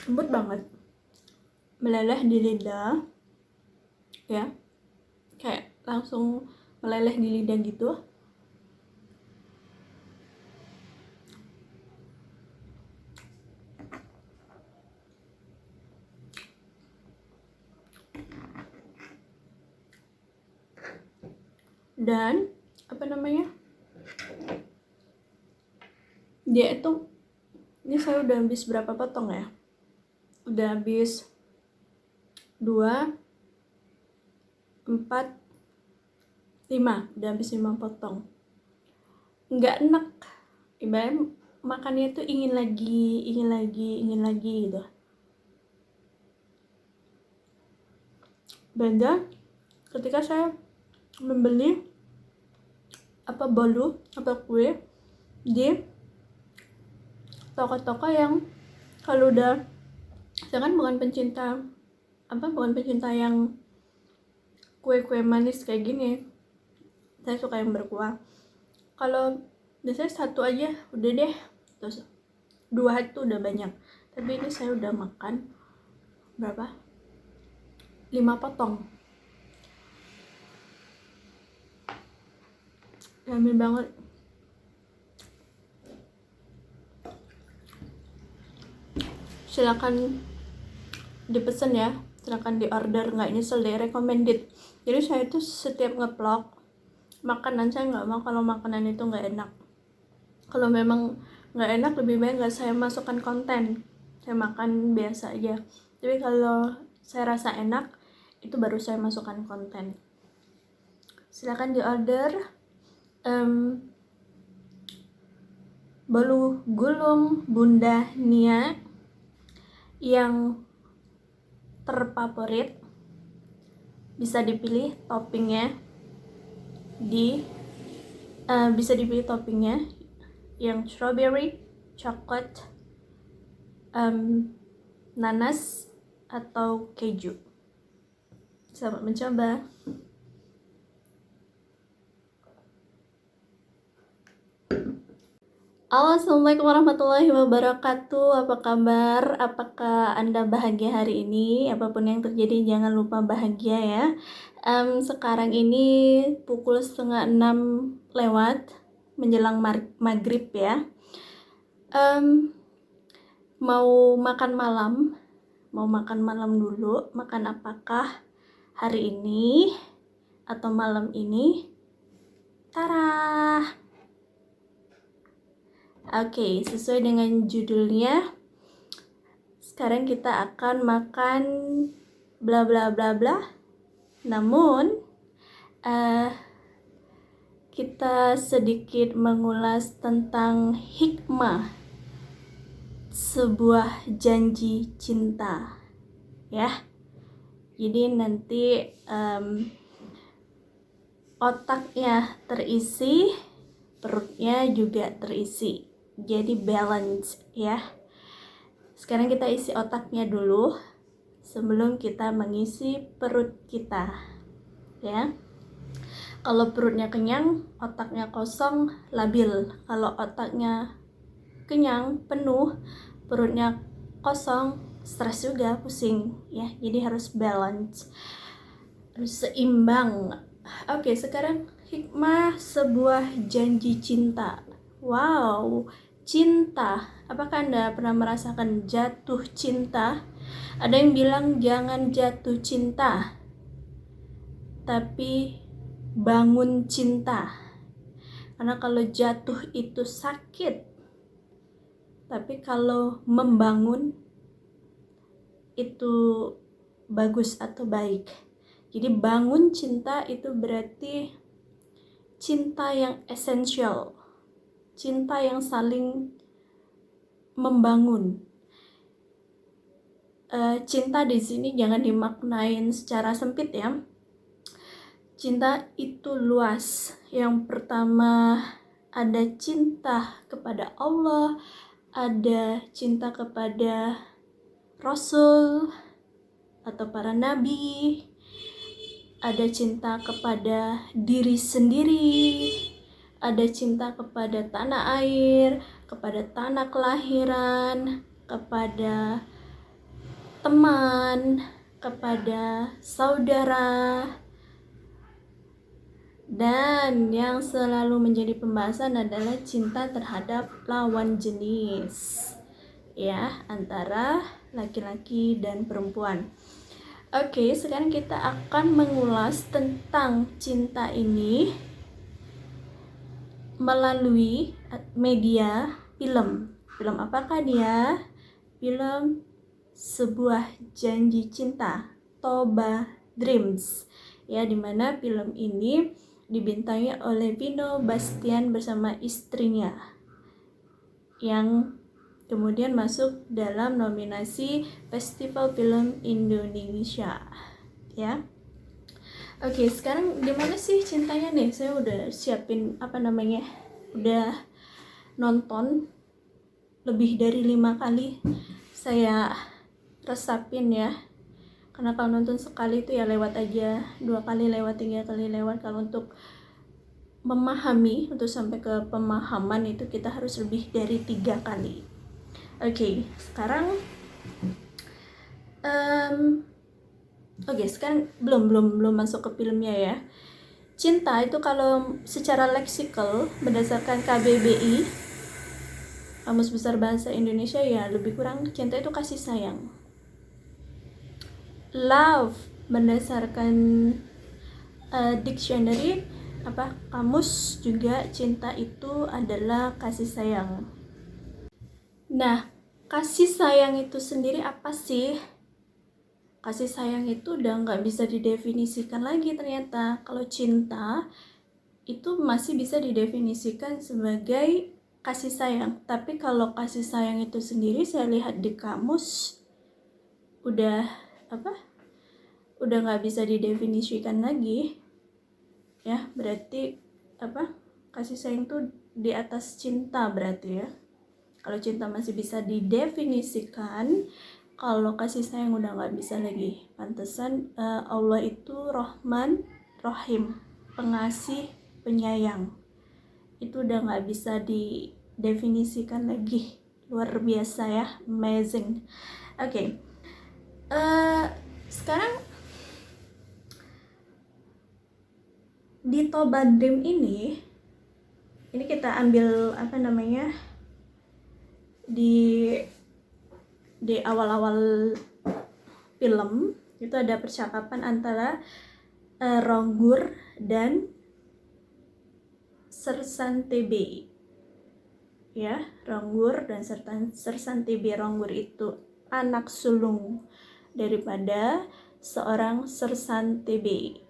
lembut banget, meleleh di lidah ya, kayak langsung meleleh di lidah gitu. Dan apa namanya, dia itu, ini saya udah habis berapa potong ya, udah habis 2, 4, 5, udah habis 5 potong. Nggak enak, ibaratnya makannya itu ingin lagi gitu. Beda ketika saya membeli bolu atau kue di toko-toko yang, kalau udah, saya kan bukan pencinta yang kue-kue manis kayak gini, saya suka yang berkuah. Kalau biasanya satu aja udah deh, terus 2 itu udah banyak, tapi ini saya udah makan berapa, 5 potong. Yummy banget. Silakan dipesan ya, silakan di order, nggak nyesel deh, recommended. Jadi saya tuh setiap nge-vlog makanan, saya nggak mau kalau makanan itu nggak enak. Kalau memang nggak enak, lebih baik nggak saya masukkan konten, saya makan biasa aja. Tapi kalau saya rasa enak, itu baru saya masukkan konten. Silakan di order. Bolu gulung Bunda Nia yang terfavorit, bisa dipilih toppingnya yang strawberry, coklat, nanas, atau keju. Selamat mencoba. Halo, assalamualaikum warahmatullahi wabarakatuh. Apa kabar? Apakah Anda bahagia hari ini? Apapun yang terjadi, jangan lupa bahagia ya. Sekarang ini pukul 5:30 lewat, menjelang maghrib ya. Mau makan malam dulu. Makan apakah hari ini atau malam ini? Tara. Oke, sesuai dengan judulnya, sekarang kita akan makan bla bla bla bla. Namun kita sedikit mengulas tentang hikmah sebuah janji cinta ya. Jadi nanti otaknya terisi, perutnya juga terisi, jadi balance ya. Sekarang kita isi otaknya dulu sebelum kita mengisi perut kita ya. Kalau perutnya kenyang, otaknya kosong, labil. Kalau otaknya kenyang, penuh, perutnya kosong, stres juga, pusing ya. Jadi harus balance, harus seimbang. Oke, sekarang hikmah sebuah janji cinta. Wow, cinta. Apakah Anda pernah merasakan jatuh cinta? Ada yang bilang jangan jatuh cinta, tapi bangun cinta. Karena kalau jatuh itu sakit, tapi kalau membangun itu bagus atau baik. Jadi bangun cinta itu berarti cinta yang esensial, cinta yang saling membangun. Cinta di sini jangan dimaknain secara sempit ya. Cinta itu luas. Yang pertama ada cinta kepada Allah, ada cinta kepada Rasul atau para nabi, ada cinta kepada diri sendiri, ada cinta kepada tanah air, kepada tanah kelahiran, kepada teman, kepada saudara, dan yang selalu menjadi pembahasan adalah cinta terhadap lawan jenis, ya, antara laki-laki dan perempuan. Oke, sekarang kita akan mengulas tentang cinta ini melalui media film. Film apakah dia? Film Sebuah Janji Cinta, Toba Dreams. Ya, dimana film ini dibintangi oleh Vino Bastian bersama istrinya, yang kemudian masuk dalam nominasi Festival Film Indonesia, ya. Oke, sekarang gimana sih cintanya nih? Saya udah siapin udah nonton lebih dari 5 kali. Saya resapin ya, karena kalau nonton sekali itu ya lewat aja, 2 kali lewat, 3 kali lewat. Kalau untuk memahami, untuk sampai ke pemahaman itu kita harus lebih dari 3 kali. Oke, sekarang sekarang belum masuk ke filmnya ya. Cinta itu kalau secara leksikal berdasarkan KBBI, Kamus Besar Bahasa Indonesia, ya lebih kurang cinta itu kasih sayang. Love berdasarkan dictionary kamus juga, cinta itu adalah kasih sayang. Nah, kasih sayang itu sendiri apa sih? Kasih sayang itu udah nggak bisa didefinisikan lagi ternyata. Kalau cinta itu masih bisa didefinisikan sebagai kasih sayang, tapi kalau kasih sayang itu sendiri saya lihat di kamus udah nggak bisa didefinisikan lagi, ya. Berarti kasih sayang itu di atas cinta berarti ya. Kalau cinta masih bisa didefinisikan, kalau kasih sayang udah nggak bisa lagi. Pantesan Allah itu Rahman Rahim, pengasih penyayang. Itu udah nggak bisa didefinisikan lagi. Luar biasa ya, amazing. Oke. Sekarang di Toba Dream ini kita ambil di awal-awal film itu ada percakapan antara Ronggur dan Sersan TB, ya. Ronggur dan Sersan TB. Ronggur itu anak sulung daripada seorang Sersan TB.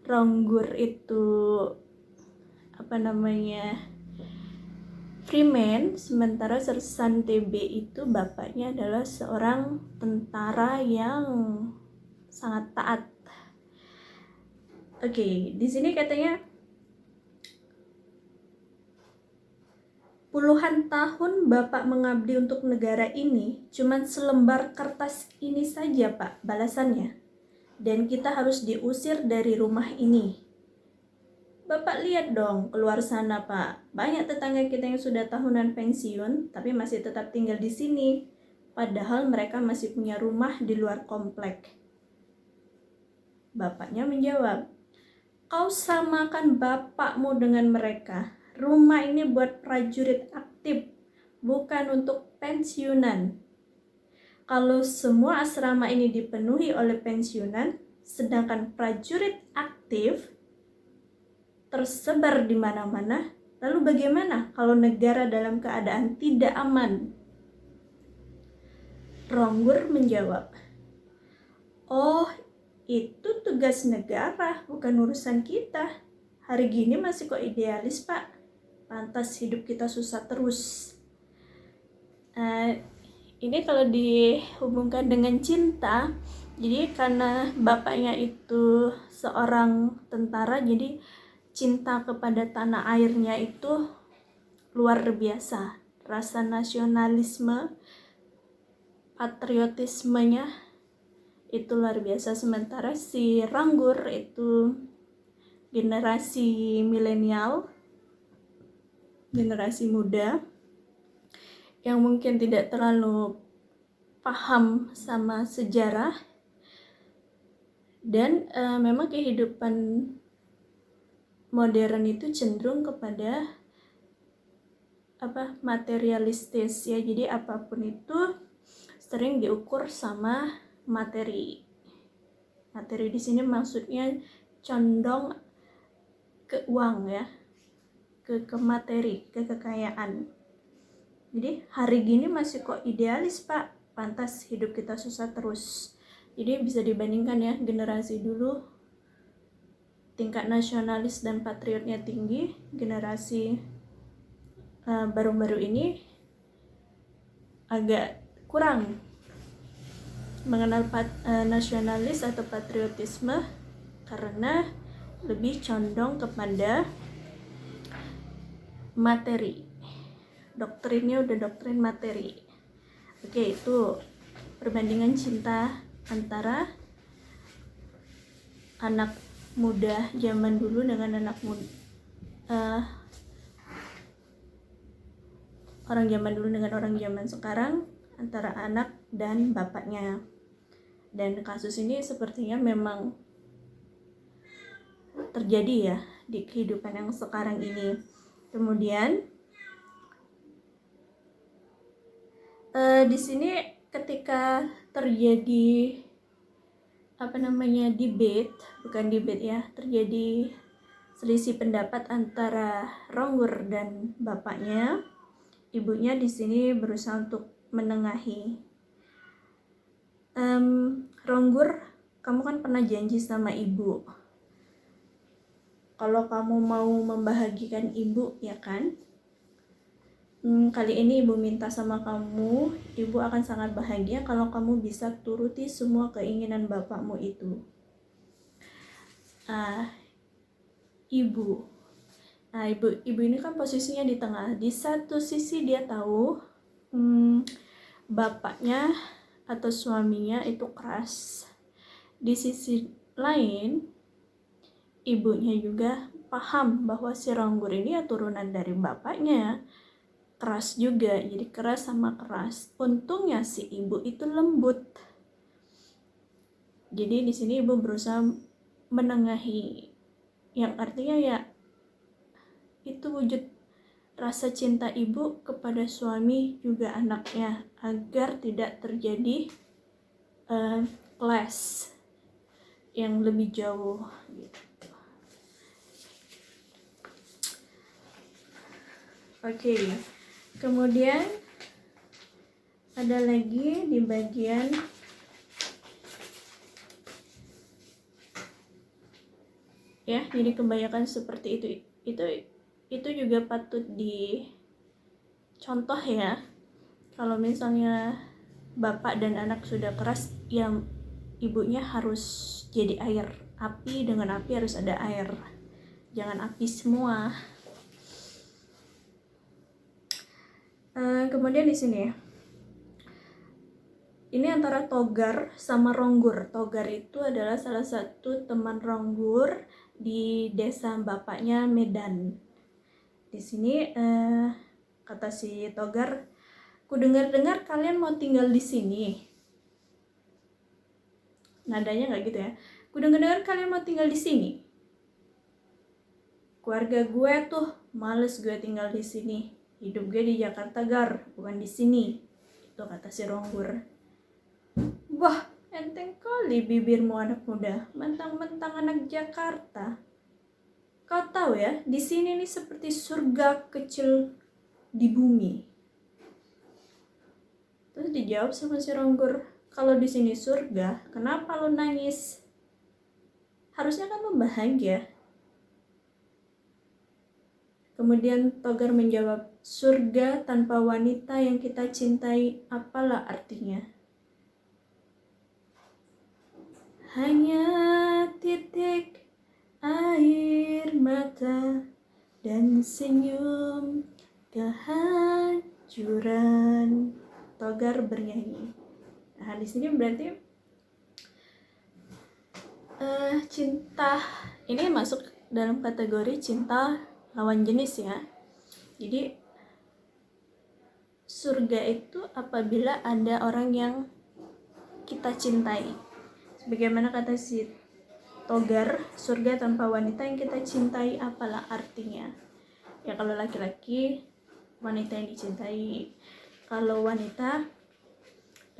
Ronggur itu Freeman, sementara Sersan TB itu bapaknya adalah seorang tentara yang sangat taat. Oke, di sini katanya puluhan tahun Bapak mengabdi untuk negara ini, cuman selembar kertas ini saja, Pak, balasannya. Dan kita harus diusir dari rumah ini. Bapak lihat dong keluar sana, Pak. Banyak tetangga kita yang sudah tahunan pensiun, tapi masih tetap tinggal di sini. Padahal mereka masih punya rumah di luar komplek. Bapaknya menjawab, kau samakan bapakmu dengan mereka. Rumah ini buat prajurit aktif, bukan untuk pensiunan. Kalau semua asrama ini dipenuhi oleh pensiunan, sedangkan prajurit aktif tersebar di mana-mana, lalu bagaimana kalau negara dalam keadaan tidak aman? Ronggur menjawab, oh, itu tugas negara, bukan urusan kita. Hari gini masih kok idealis, Pak. Pantas hidup kita susah terus. Ini kalau dihubungkan dengan cinta, jadi karena bapaknya itu seorang tentara, jadi cinta kepada tanah airnya itu luar biasa. Rasa nasionalisme, patriotismenya itu luar biasa. Sementara si Ronggur itu generasi milenial, generasi muda yang mungkin tidak terlalu paham sama sejarah, dan memang kehidupan modern itu cenderung kepada materialistis ya. Jadi apapun itu sering diukur sama materi. Materi di sini maksudnya condong ke uang ya, ke materi, ke kekayaan. Jadi hari gini masih kok idealis Pak, pantas hidup kita susah terus. Jadi bisa dibandingkan ya, generasi dulu tingkat nasionalis dan patriotnya tinggi, generasi baru-baru ini agak kurang mengenal nasionalis atau patriotisme karena lebih condong kepada materi. Doktrinnya udah doktrin materi. Oke, itu perbandingan cinta antara anak muda zaman dulu dengan anak muda orang zaman dulu dengan orang zaman sekarang, antara anak dan bapaknya. Dan kasus ini sepertinya memang terjadi ya di kehidupan yang sekarang ini. Kemudian di sini ketika terjadi debate, bukan debate ya, terjadi selisih pendapat antara Ronggur dan bapaknya. Ibunya di sini berusaha untuk menengahi. Ronggur, kamu kan pernah janji sama ibu kalau kamu mau membahagikan ibu, ya kan? Kali ini ibu minta sama kamu, ibu akan sangat bahagia kalau kamu bisa turuti semua keinginan bapakmu itu. Ibu ini kan posisinya di tengah. Di satu sisi dia tahu bapaknya atau suaminya itu keras. Di sisi lain, ibunya juga paham bahwa si Ronggur ini ya turunan dari bapaknya, keras juga, jadi keras sama keras. Untungnya si ibu itu lembut. Jadi di sini ibu berusaha menengahi, yang artinya ya itu wujud rasa cinta ibu kepada suami juga anaknya, agar tidak terjadi clash yang lebih jauh gitu. Oke. Kemudian ada lagi di bagian ya, jadi kebanyakan seperti itu juga patut dicontoh ya. Kalau misalnya bapak dan anak sudah keras, ya ibunya harus jadi air. Api dengan api harus ada air, jangan api semua. Kemudian di sini ya, ini antara Togar sama Ronggur. Togar itu adalah salah satu teman Ronggur di desa bapaknya Medan. Di sini kata si Togar, ku dengar-dengar kalian mau tinggal di sini. Nadanya nggak gitu ya. Ku dengar-dengar kalian mau tinggal di sini. Keluarga gue tuh males gue tinggal di sini. Hidup gue di Jakarta, Gar, bukan di sini. Itu kata si Ronggur. Wah, enteng kali bibirmu anak muda, mentang-mentang anak Jakarta. Kau tahu ya, di sini nih seperti surga kecil di bumi. Terus dijawab sama si Ronggur, kalau di sini surga, kenapa lo nangis? Harusnya kan lo bahagia. Kemudian Togar menjawab, surga tanpa wanita yang kita cintai, apalah artinya? Hanya titik air mata dan senyum kehancuran. Togar bernyanyi. Nah, di sini berarti cinta ini masuk dalam kategori cinta lawan jenis ya. Jadi surga itu apabila ada orang yang kita cintai. Sebagaimana kata si Togar, surga tanpa wanita yang kita cintai apalah artinya? Ya kalau laki-laki, wanita yang dicintai. Kalau wanita,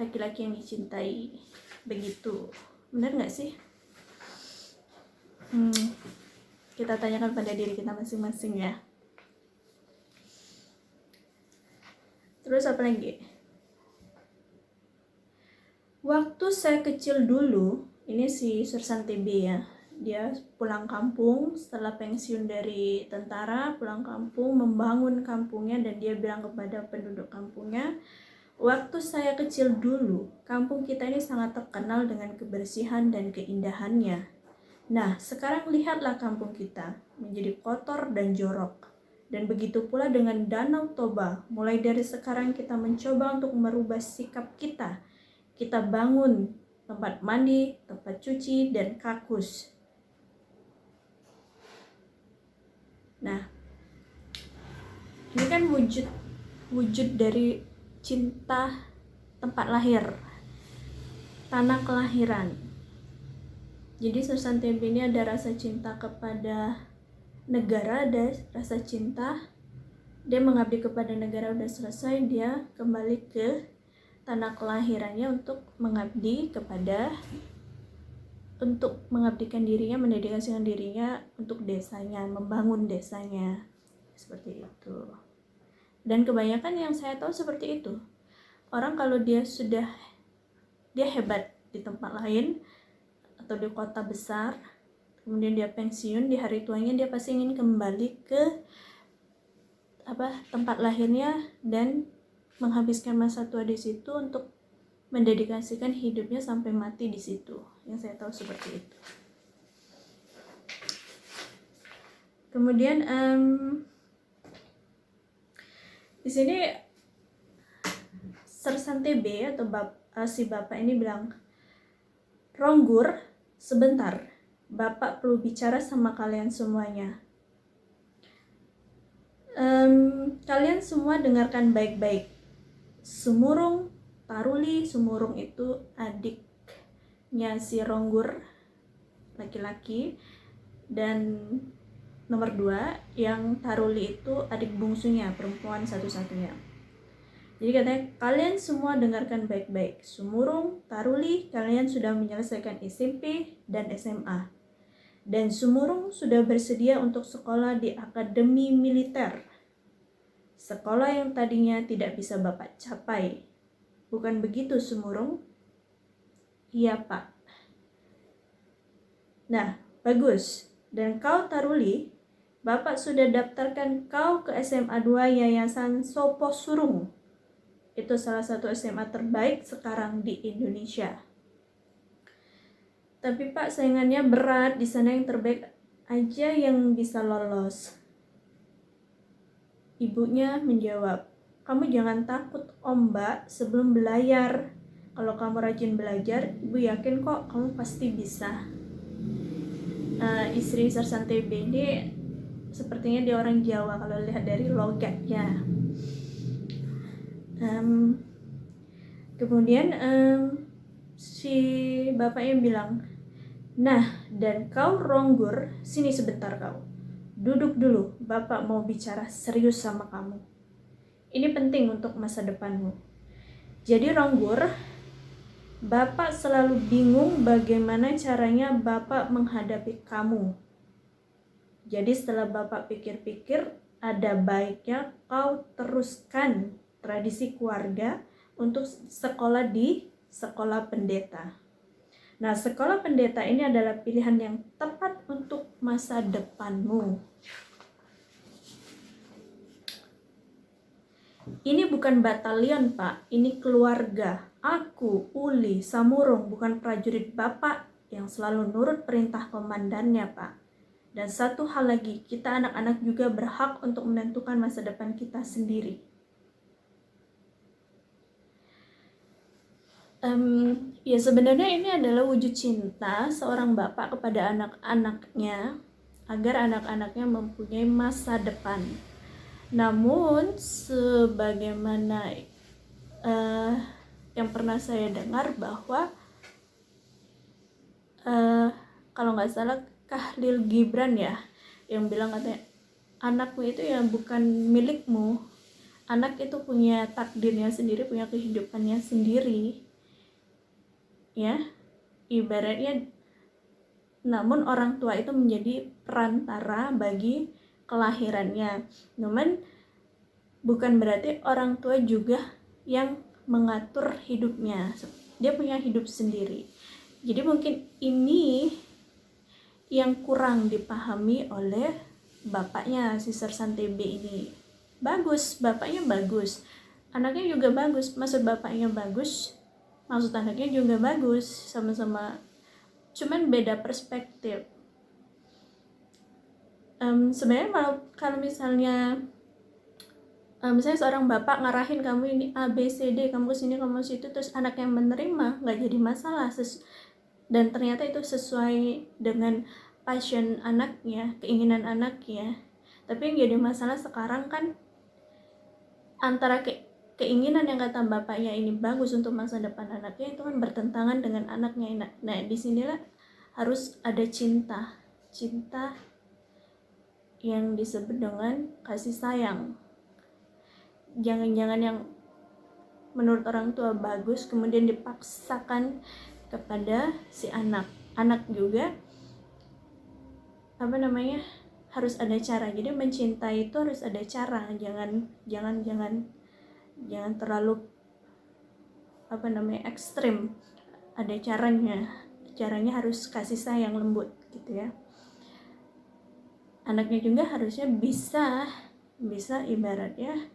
laki-laki yang dicintai. Begitu. Benar nggak sih? Kita tanyakan pada diri kita masing-masing ya. Terus apa lagi? Waktu saya kecil dulu, ini si Sersan TB ya, dia pulang kampung setelah pensiun dari tentara, pulang kampung membangun kampungnya, dan dia bilang kepada penduduk kampungnya, waktu saya kecil dulu, kampung kita ini sangat terkenal dengan kebersihan dan keindahannya. Nah, sekarang lihatlah kampung kita menjadi kotor dan jorok. Dan begitu pula dengan Danau Toba. Mulai dari sekarang kita mencoba untuk merubah sikap kita. Kita bangun tempat mandi, tempat cuci, dan kakus. Nah, ini kan wujud dari cinta tempat lahir, tanah kelahiran. Jadi Sersan TB ini ada rasa cinta kepada negara, ada rasa cinta, dia mengabdi kepada negara, udah selesai, dia kembali ke tanah kelahirannya untuk mengabdikan dirinya, mendedikasikan dirinya untuk desanya, membangun desanya, seperti itu. Dan kebanyakan yang saya tahu seperti itu. Orang kalau dia hebat di tempat lain atau di kota besar, kemudian dia pensiun, di hari tuanya dia pasti ingin kembali ke tempat lahirnya dan menghabiskan masa tua di situ untuk mendedikasikan hidupnya sampai mati di situ. Yang saya tahu seperti itu. Kemudian di sini Sersan TB atau si bapak ini bilang, Ronggur, sebentar, bapak perlu bicara sama kalian semuanya. Kalian semua dengarkan baik-baik. Sumurung, Taruli, Sumurung itu adiknya si Ronggur, laki-laki, dan nomor 2 yang Taruli itu adik bungsunya, perempuan satu-satunya. Jadi katanya, kalian semua dengarkan baik-baik. Sumurung, Taruli, kalian sudah menyelesaikan SMP dan SMA. Dan Sumurung sudah bersedia untuk sekolah di Akademi Militer. Sekolah yang tadinya tidak bisa Bapak capai. Bukan begitu, Sumurung? Iya, Pak. Nah, bagus. Dan kau, Taruli, Bapak sudah daftarkan kau ke SMA 2 Yayasan Sopo Surung. Itu salah satu SMA terbaik sekarang di Indonesia. Tapi Pak, saingannya berat, di sana yang terbaik aja yang bisa lolos. Ibunya menjawab, kamu jangan takut Om Mbak sebelum belayar. Kalau kamu rajin belajar, Ibu yakin kok kamu pasti bisa. Istri Sersan TB ini sepertinya dia orang Jawa kalau lihat dari logatnya. Kemudian si bapaknya bilang, nah, dan kau Ronggur, sini sebentar kau. Duduk dulu, Bapak mau bicara serius sama kamu. Ini penting untuk masa depanmu. Jadi Ronggur, Bapak selalu bingung bagaimana caranya Bapak menghadapi kamu. Jadi setelah Bapak pikir-pikir, ada baiknya kau teruskan tradisi keluarga untuk sekolah di sekolah pendeta. Nah, sekolah pendeta ini adalah pilihan yang tepat untuk masa depanmu. Ini bukan batalion, Pak. Ini keluarga. Aku, Uli, Samurung, bukan prajurit Bapak yang selalu nurut perintah komandannya, Pak. Dan satu hal lagi, kita anak-anak juga berhak untuk menentukan masa depan kita sendiri. Ya sebenarnya ini adalah wujud cinta seorang bapak kepada anak-anaknya agar anak-anaknya mempunyai masa depan. Namun sebagaimana yang pernah saya dengar bahwa kalau nggak salah Khalil Gibran ya yang bilang katanya anakmu itu ya bukan milikmu, anak itu punya takdirnya sendiri, punya kehidupannya sendiri ya, ibaratnya. Namun orang tua itu menjadi perantara bagi kelahirannya. Namun bukan berarti orang tua juga yang mengatur hidupnya, dia punya hidup sendiri. Jadi mungkin ini yang kurang dipahami oleh bapaknya si Sersan TB ini. Bagus, bapaknya bagus, anaknya juga bagus, maksud bapaknya bagus, maksud anaknya juga bagus, sama-sama, cuman beda perspektif. Sebenarnya kalau misalnya misalnya seorang bapak ngarahin kamu ini A B C D, kamu kesini kamu situ, terus anak yang menerima, nggak jadi masalah, dan ternyata itu sesuai dengan passion anaknya, keinginan anaknya. Tapi yang jadi masalah sekarang kan antara keinginan yang kata bapaknya ini bagus untuk masa depan anaknya itu kan bertentangan dengan anaknya. Nah disinilah harus ada cinta yang disebut dengan kasih sayang. Jangan-jangan yang menurut orang tua bagus kemudian dipaksakan kepada si anak juga harus ada cara. Jadi mencintai itu harus ada cara, jangan terlalu ekstrim, ada caranya harus kasih sayang lembut gitu ya. Anaknya juga harusnya bisa ibaratnya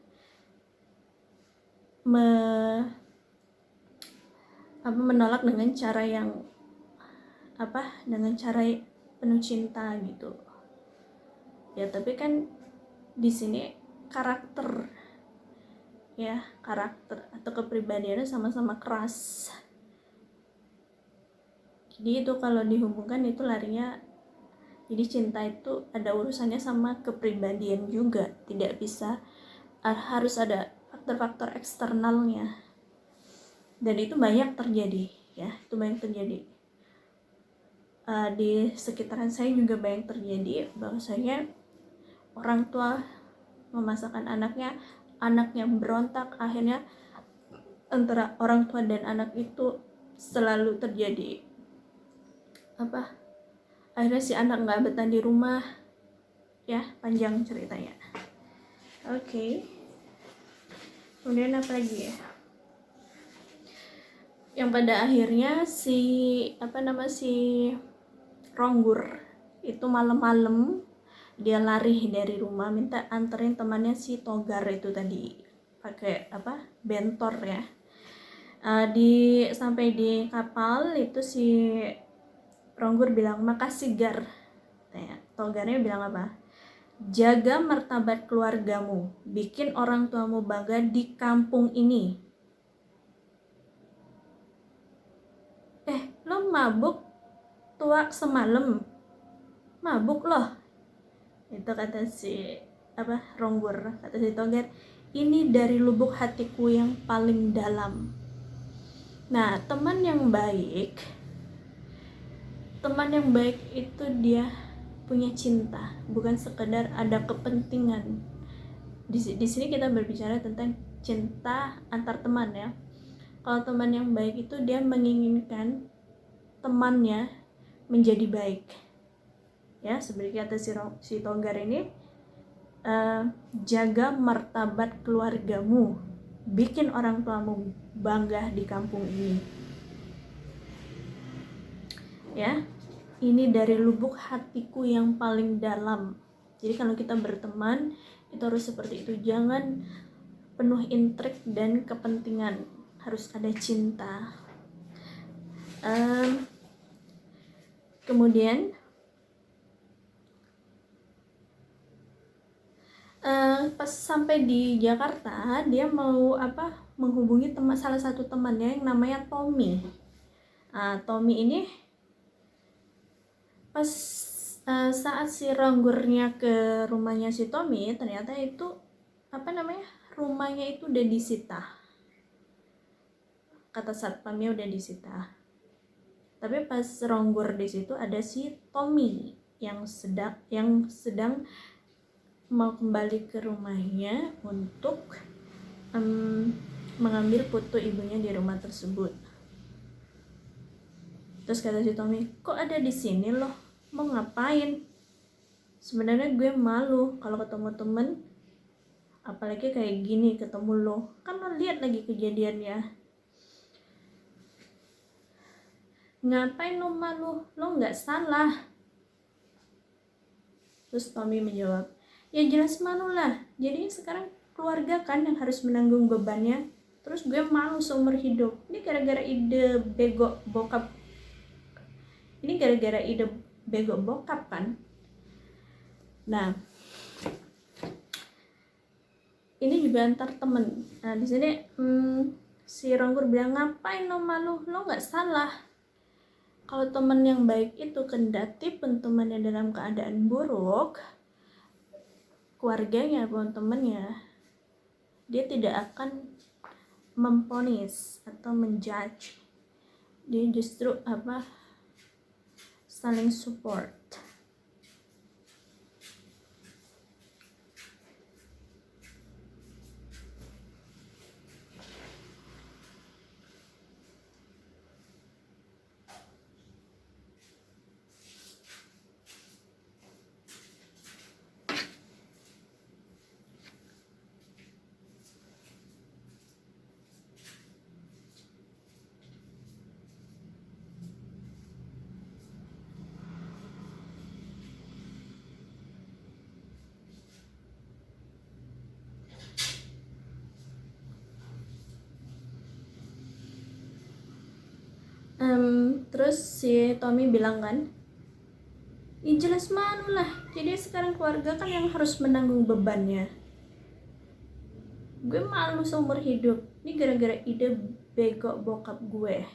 menolak dengan cara yang dengan cara penuh cinta gitu ya. Tapi kan di sini karakter atau kepribadiannya sama-sama keras, jadi itu kalau dihubungkan itu larinya, jadi cinta itu ada urusannya sama kepribadian juga, tidak bisa harus ada faktor-faktor eksternalnya. Dan itu banyak terjadi ya, di sekitaran saya juga banyak terjadi bahwasanya orang tua memasakkan anaknya berontak, akhirnya antara orang tua dan anak itu selalu terjadi akhirnya si anak nggak betah di rumah ya, panjang ceritanya. Oke. Kemudian apa lagi ya, yang pada akhirnya si Ronggur itu malam-malam dia lari dari rumah minta anterin temannya si Togar itu tadi pakai bentor ya. Sampai di kapal itu si Ronggur bilang makasih Gar. Togarnya bilang apa? Jaga martabat keluargamu, bikin orang tuamu bangga di kampung ini. Lo mabuk tua semalam, mabuk loh, itu kata si Ronggur, kata si Togar, ini dari lubuk hatiku yang paling dalam. Nah, teman yang baik itu dia punya cinta, bukan sekedar ada kepentingan. Di sini kita berbicara tentang cinta antar teman ya. Kalau teman yang baik itu dia menginginkan temannya menjadi baik ya, seperti kata si Togar ini, jaga martabat keluargamu, bikin orang tuamu bangga di kampung ini ya. Ini dari lubuk hatiku yang paling dalam. Jadi kalau kita berteman itu harus seperti itu, jangan penuh intrik dan kepentingan, harus ada cinta. Kemudian pas sampai di Jakarta dia mau menghubungi salah satu temannya yang namanya Tommy. Tommy ini pas saat si Ronggurnya ke rumahnya si Tommy, ternyata itu rumahnya itu udah disita, kata satpamnya udah disita. Tapi pas Ronggur di situ ada si Tommy yang sedang mau kembali ke rumahnya untuk mengambil foto ibunya di rumah tersebut. Terus kata si Tommy, kok ada di sini loh, mau ngapain? Sebenarnya gue malu kalau ketemu temen, apalagi kayak gini ketemu lo, kan lo lihat lagi kejadiannya. Ngapain lo malu, lo nggak salah. Terus Tommy menjawab, ya jelas malu lah, jadi sekarang keluarga kan yang harus menanggung bebannya. Terus gue malu seumur hidup. Ini gara-gara ide bego bokap kan. Nah, ini juga antar temen. Nah di sini si Ronggur bilang, ngapain lo malu, lo nggak salah. Kalau teman yang baik itu kendati pun temannya dalam keadaan buruk, keluarganya pun temannya, dia tidak akan memponis atau menjudge. Dia justru saling support. Terus si Tommy bilang kan, ya jelas malu lah, jadi sekarang keluarga kan yang harus menanggung bebannya. Gue malu seumur hidup, ini gara-gara ide bego bokap gue.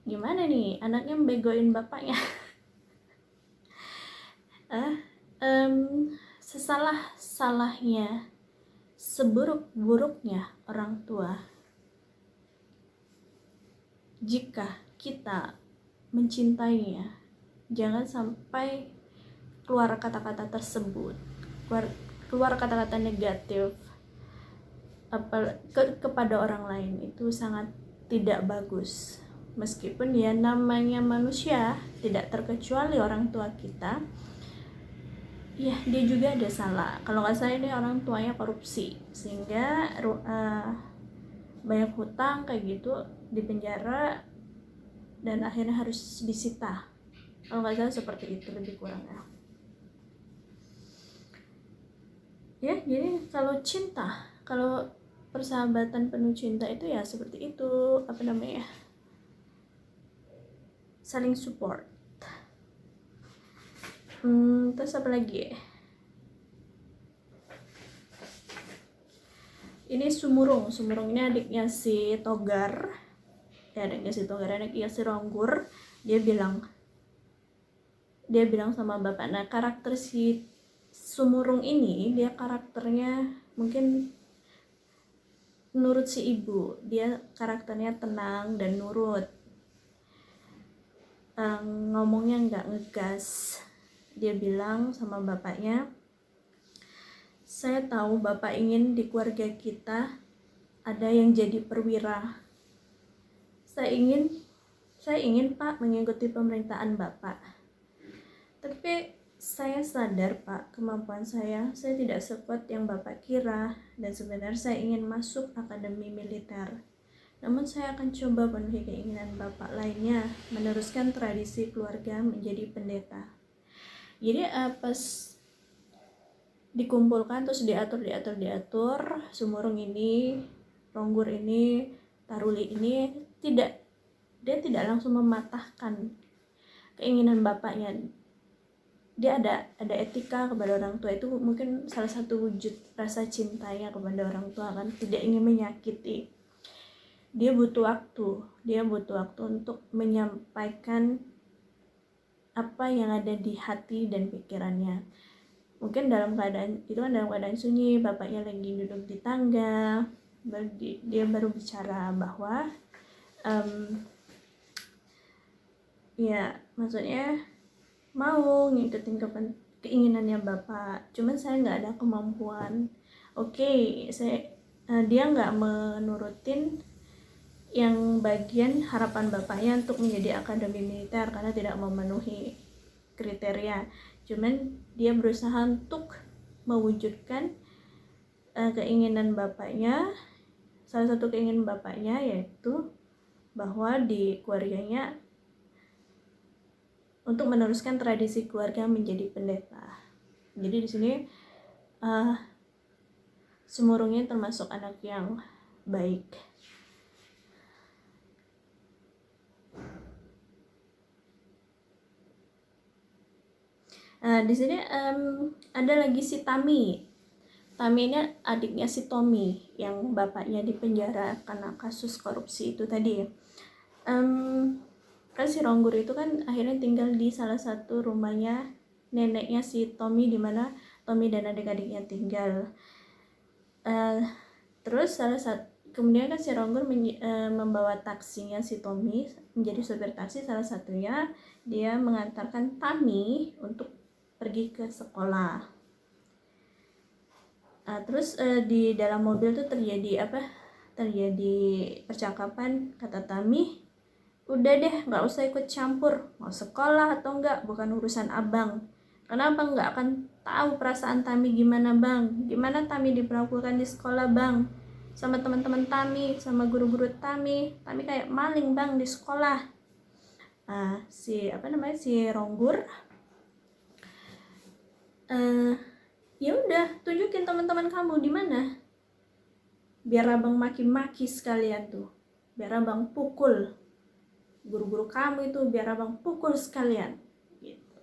Gimana nih, anaknya begoin bapaknya? Sesalah-salahnya, seburuk-buruknya orang tua, jika kita mencintainya, jangan sampai keluar kata-kata tersebut, keluar kata-kata negatif kepada orang lain. Itu sangat tidak bagus. Meskipun ya namanya manusia, tidak terkecuali orang tua kita, ya dia juga ada salah. Kalau nggak salah ini orang tuanya korupsi, sehingga banyak hutang kayak gitu, di penjara dan akhirnya harus disita. Kalau nggak salah seperti itu lebih kurang ya. Jadi kalau persahabatan penuh cinta itu ya seperti itu, saling support. Terus apa lagi? Ini Sumurung ini adiknya si Togar, adiknya si Ronggur. Dia bilang sama bapak, nah karakter si Sumurung ini, dia karakternya mungkin nurut si ibu, dia karakternya tenang dan nurut, ngomongnya nggak ngegas. Dia bilang sama bapaknya, saya tahu bapak ingin di keluarga kita ada yang jadi perwira. Saya ingin Pak mengikuti pemerintahan bapak. Tapi saya sadar Pak, kemampuan saya tidak sekuat yang bapak kira, dan sebenarnya saya ingin masuk akademi militer. Namun saya akan coba penuhi keinginan bapak lainnya, meneruskan tradisi keluarga menjadi pendeta. Jadi pas dikumpulkan terus diatur Sumurung ini, Ronggur ini, Taruli ini dia tidak langsung mematahkan keinginan bapaknya. Dia ada etika kepada orang tua. Itu mungkin salah satu wujud rasa cintanya kepada orang tua kan, tidak ingin menyakiti. Dia butuh waktu untuk menyampaikan apa yang ada di hati dan pikirannya. mungkin dalam keadaan itu kan dalam keadaan sunyi, bapaknya lagi duduk di tangga, dia baru bicara bahwa ya maksudnya mau ngikutin keinginannya bapak, cuman saya nggak ada kemampuan. Dia nggak menurutin yang bagian harapan bapaknya untuk menjadi akademi militer karena tidak memenuhi kriteria. Cuman dia berusaha untuk mewujudkan keinginan bapaknya. Salah satu keinginan bapaknya yaitu bahwa di keluarganya untuk meneruskan tradisi keluarga menjadi pendeta. Jadi di sini Semurungnya termasuk anak yang baik. Di sini ada lagi si Tami. Tami ini adiknya si Tommy yang bapaknya dipenjara karena kasus korupsi itu tadi. Kan si Ronggur itu kan akhirnya tinggal di salah satu rumahnya neneknya si Tommy, di mana Tommy dan adik-adiknya tinggal. Terus kemudian kan si Ronggur membawa taksinya si Tommy menjadi sopir taksi. Salah satunya dia mengantarkan Tami untuk pergi ke sekolah. Terus di dalam mobil tuh terjadi percakapan. Kata Tami, udah deh nggak usah ikut campur, mau sekolah atau enggak bukan urusan abang. Kenapa nggak akan tahu perasaan Tami gimana bang, gimana Tami diperlakukan di sekolah bang, sama teman-teman Tami, sama guru-guru Tami kayak maling bang di sekolah. Si Ronggur ya udah tunjukin teman-teman kamu di mana, biar abang maki-maki sekalian tuh, biar abang pukul guru-guru kamu itu, biar abang pukul sekalian gitu.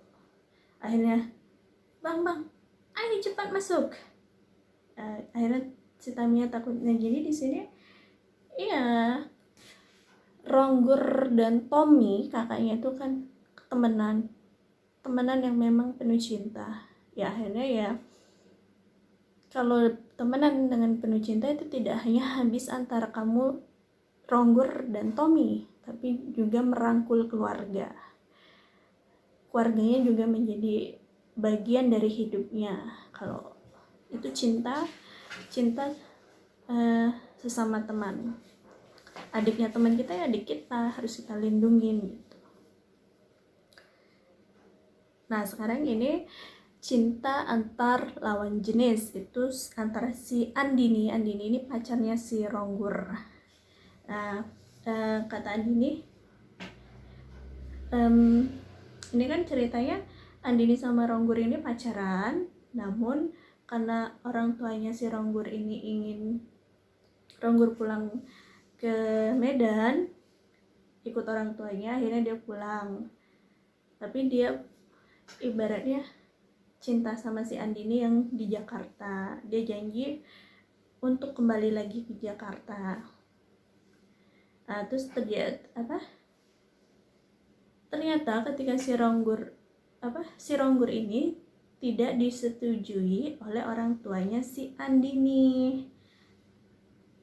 Akhirnya bang ayo cepat masuk. Akhirnya si Tamiya takutnya. Jadi di sini iya, Ronggur dan Tommy kakaknya itu kan temenan yang memang penuh cinta. Ya akhirnya ya, kalau temenan dengan penuh cinta itu tidak hanya habis antara kamu Ronggur dan Tommy, tapi juga merangkul keluarganya juga menjadi bagian dari hidupnya. Kalau itu cinta sesama teman. Adiknya teman kita ya adik kita, harus kita lindungin gitu. Nah sekarang ini cinta antar lawan jenis, itu antara si Andini ini pacarnya si Ronggur. Nah kata Andini, ini kan ceritanya Andini sama Ronggur ini pacaran, namun karena orang tuanya si Ronggur ini ingin Ronggur pulang ke Medan ikut orang tuanya, akhirnya dia pulang. Tapi dia ibaratnya cinta sama si Andini yang di Jakarta. Dia janji untuk kembali lagi ke Jakarta. Terus ternyata ketika si Ronggur ini tidak disetujui oleh orang tuanya si Andini,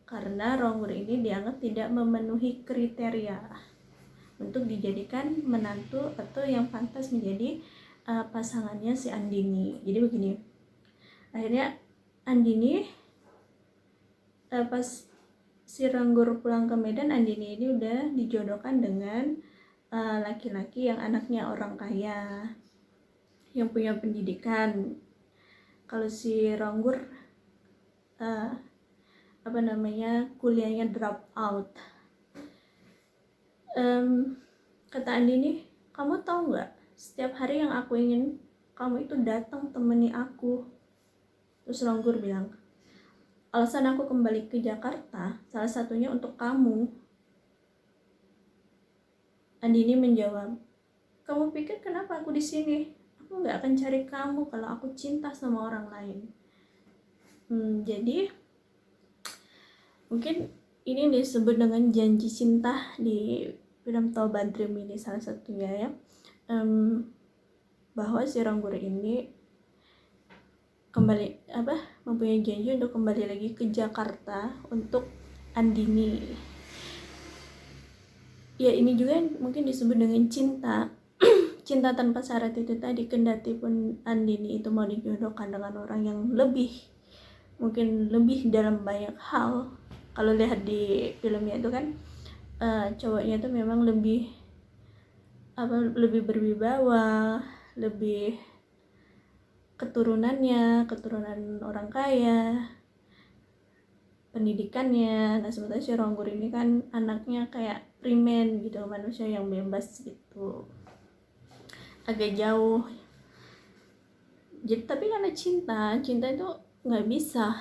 karena Ronggur ini dianggap tidak memenuhi kriteria untuk dijadikan menantu atau yang pantas menjadi pasangannya si Andini. Jadi begini, akhirnya Andini pas si Ronggur pulang ke Medan, Andini ini udah dijodohkan dengan laki-laki yang anaknya orang kaya, yang punya pendidikan. Kalau si Ronggur kuliahnya drop out. Kata Andini, kamu tahu nggak, setiap hari yang aku ingin kamu itu datang temani aku. Terus Ronggur bilang, alasan aku kembali ke Jakarta salah satunya untuk kamu. Andini menjawab, kamu pikir kenapa aku di sini? Aku nggak akan cari kamu kalau aku cinta sama orang lain. Jadi mungkin ini disebut dengan janji cinta di film Toba Dream ini salah satunya ya, bahwa si Ronggur ini mempunyai janji untuk kembali lagi ke Jakarta untuk Andini. Ya ini juga mungkin disebut dengan cinta. Cinta tanpa syarat itu tadi, kendati pun Andini itu mau dijodohkan dengan orang yang mungkin lebih dalam banyak hal. Kalau lihat di filmnya itu kan cowoknya itu memang lebih berwibawa, lebih keturunan orang kaya, pendidikannya. Nah sementara si Ronggur ini kan anaknya kayak primen gitu, manusia yang bebas gitu, agak jauh. Jadi tapi karena cinta itu nggak bisa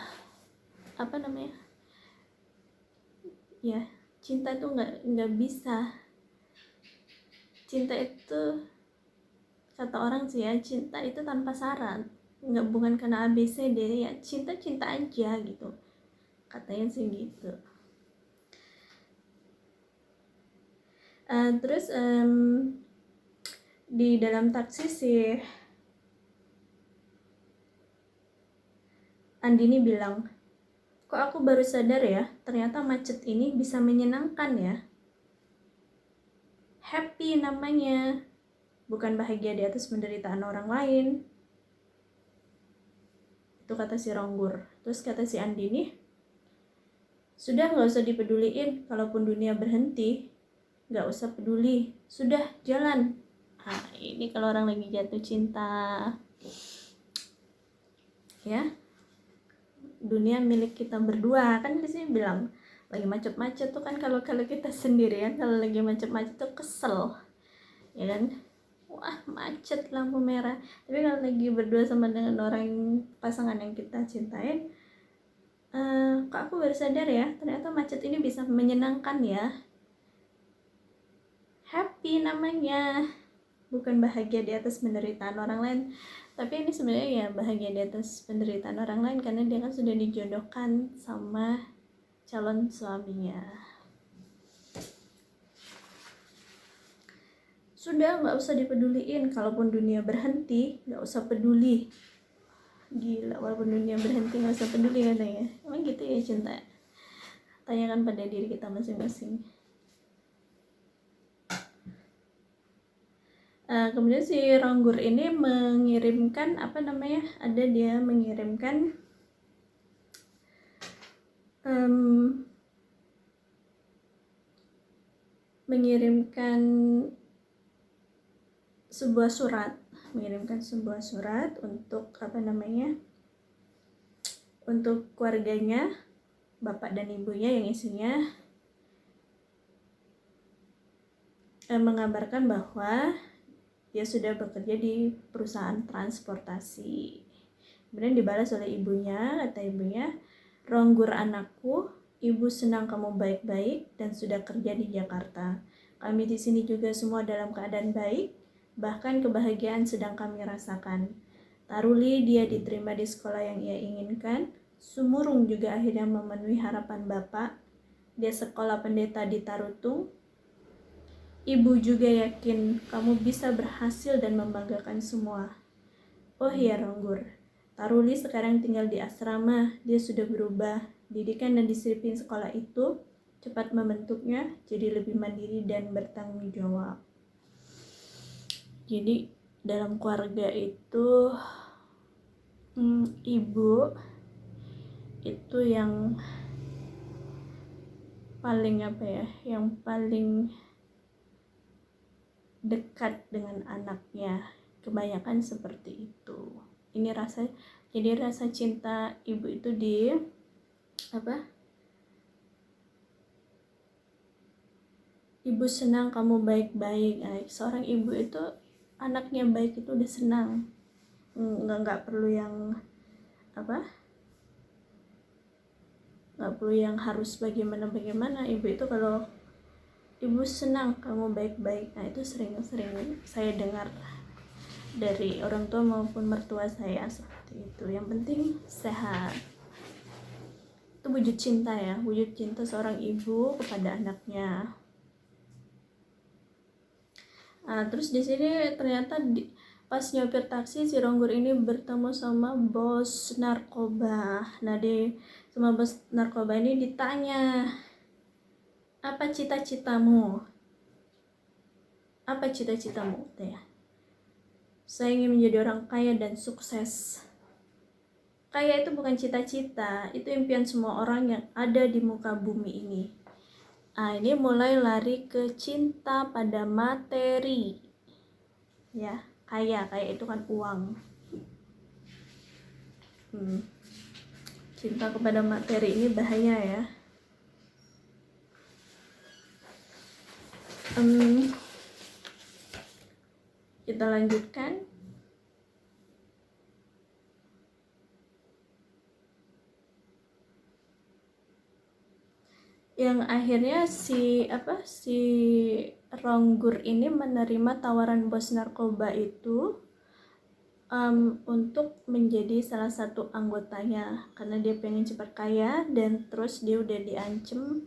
ya, cinta itu nggak bisa. Cinta itu kata orang sih ya, cinta itu tanpa syarat, bukan karena ABCD ya, cinta aja gitu katanya sih gitu. Terus di dalam taksi sih Andini bilang, kok aku baru sadar ya, ternyata macet ini bisa menyenangkan ya. Happy namanya, bukan bahagia di atas penderitaan orang lain. Itu kata si Ronggur. Terus kata si Andini, sudah gak usah dipeduliin, kalaupun dunia berhenti, gak usah peduli, sudah jalan. Nah ini kalau orang lagi jatuh cinta ya, dunia milik kita berdua. Kan biasanya bilang lagi macet-macet tuh kan, kalau kita sendirian kalau lagi macet-macet tuh kesel ya kan, wah macet lampu merah. Tapi kalau lagi berdua sama dengan pasangan yang kita cintain, kok aku baru sadar ya, ternyata macet ini bisa menyenangkan ya. Happy namanya, bukan bahagia di atas penderitaan orang lain. Tapi ini sebenarnya ya bahagia di atas penderitaan orang lain, karena dia kan sudah dijodohkan sama calon suaminya. Sudah gak usah dipeduliin, kalaupun dunia berhenti gak usah peduli. Gila, walaupun dunia berhenti gak usah peduli katanya. Emang gitu ya cinta? Tanyakan pada diri kita masing-masing. Kemudian si Ronggur ini mengirimkan mengirimkan sebuah surat untuk untuk keluarganya, bapak dan ibunya, yang isinya mengabarkan bahwa dia sudah bekerja di perusahaan transportasi. Kemudian dibalas oleh ibunya, kata ibunya, Ronggur anakku, ibu senang kamu baik-baik dan sudah kerja di Jakarta. Kami di sini juga semua dalam keadaan baik, bahkan kebahagiaan sedang kami rasakan. Taruli dia diterima di sekolah yang ia inginkan. Sumurung juga akhirnya memenuhi harapan bapak. Dia sekolah pendeta di Tarutung. Ibu juga yakin kamu bisa berhasil dan membanggakan semua. Oh iya Ronggur, Taruli sekarang tinggal di asrama. Dia sudah berubah. Didikan dan disiplin sekolah itu cepat membentuknya jadi lebih mandiri dan bertanggung jawab. Jadi dalam keluarga itu ibu itu yang paling dekat dengan anaknya, kebanyakan seperti itu. Ini rasa cinta ibu itu ibu senang kamu baik-baik. Seorang ibu itu anaknya baik itu udah senang, nggak perlu yang harus bagaimana. Ibu itu kalau ibu senang kamu baik-baik, nah itu sering saya dengar dari orang tua maupun mertua saya seperti itu. Yang penting sehat. Itu wujud cinta ya, wujud cinta seorang ibu kepada anaknya. Terus di sini ternyata Pas nyopir taksi, si Ronggur ini bertemu sama bos narkoba. Nah, sama bos narkoba ini ditanya, apa cita-citamu? Apa cita-citamu? Ya. Saya ingin menjadi orang kaya dan sukses. Kaya itu bukan cita-cita, itu impian semua orang yang ada di muka bumi ini. Ini mulai lari ke cinta pada materi. Ya, kaya itu kan uang. Cinta kepada materi ini bahaya ya. Kita lanjutkan. Yang akhirnya si Ronggur ini menerima tawaran bos narkoba itu untuk menjadi salah satu anggotanya karena dia pengen cepat kaya, dan terus dia udah diancam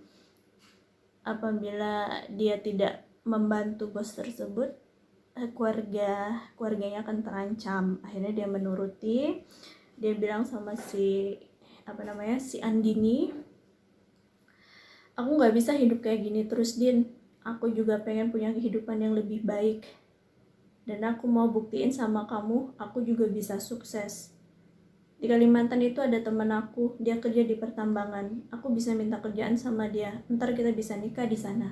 apabila dia tidak membantu bos tersebut, keluarganya akan terancam. Akhirnya dia menuruti. Dia bilang sama si Andini, aku nggak bisa hidup kayak gini terus, Din. Aku juga pengen punya kehidupan yang lebih baik. Dan aku mau buktiin sama kamu, aku juga bisa sukses. Di Kalimantan itu ada teman aku, dia kerja di pertambangan. Aku bisa minta kerjaan sama dia. Ntar kita bisa nikah di sana.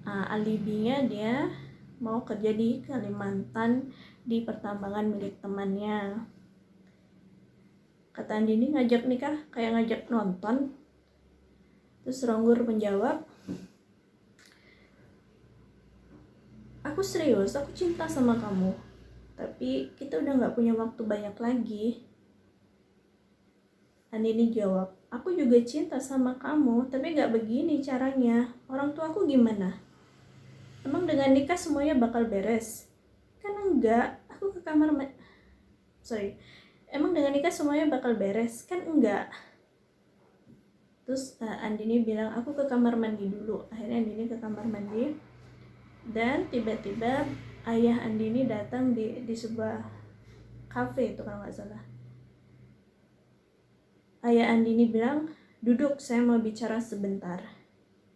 Alibinya dia mau kerja di Kalimantan di pertambangan milik temannya. Kata Andini, ngajak nikah kayak ngajak nonton. Terus Ronggur menjawab, aku serius, aku cinta sama kamu. Tapi kita udah gak punya waktu banyak lagi. Andini jawab, aku juga cinta sama kamu, tapi gak begini caranya. Orang tua aku gimana? Emang dengan nikah semuanya bakal beres? Kan enggak, aku ke kamar Emang dengan nikah semuanya bakal beres? Kan enggak. Terus Andini bilang, aku ke kamar mandi dulu. Akhirnya Andini ke kamar mandi. Dan tiba-tiba ayah Andini datang di sebuah kafe itu kalau nggak salah. Ayah Andini bilang, duduk, saya mau bicara sebentar.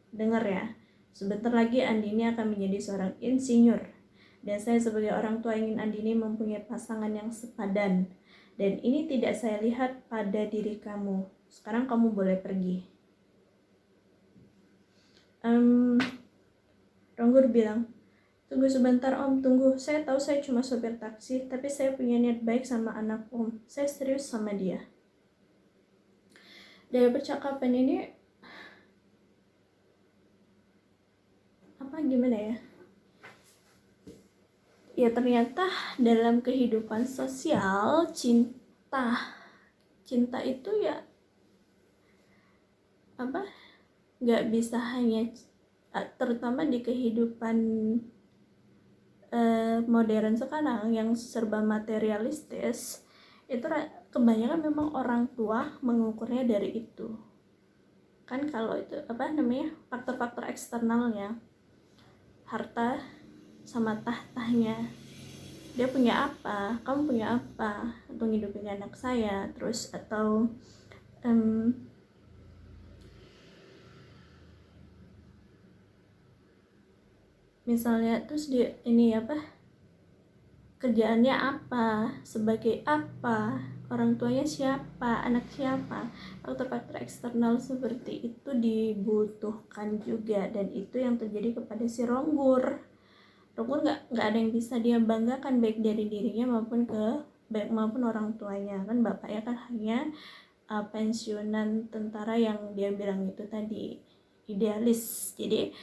Dengar ya, sebentar lagi Andini akan menjadi seorang insinyur. Dan saya sebagai orang tua ingin Andini mempunyai pasangan yang sepadan. Dan ini tidak saya lihat pada diri kamu. Sekarang kamu boleh pergi. Ronggur bilang, tunggu sebentar Om, tunggu. Saya tahu saya cuma sopir taksi, tapi saya punya niat baik sama anak Om. Saya serius sama dia. Dari percakapan ini, gimana ya? Ya ternyata dalam kehidupan sosial, cinta itu ya nggak bisa hanya, terutama di kehidupan modern sekarang yang serba materialistis, itu kebanyakan memang orang tua mengukurnya dari itu kan. Kalau itu faktor-faktor eksternalnya, harta sama tahtanya, dia punya apa, kamu punya apa untuk hidupin anak saya, terus atau misalnya terus dia kerjaannya apa, sebagai apa, orang tuanya siapa, anak siapa. Faktor-faktor eksternal seperti itu dibutuhkan juga, dan itu yang terjadi kepada si Ronggur nggak ada yang bisa dia banggakan, baik dari dirinya maupun orang tuanya. Kan bapaknya kan hanya pensiunan tentara yang dia bilang itu tadi, idealis. Jadi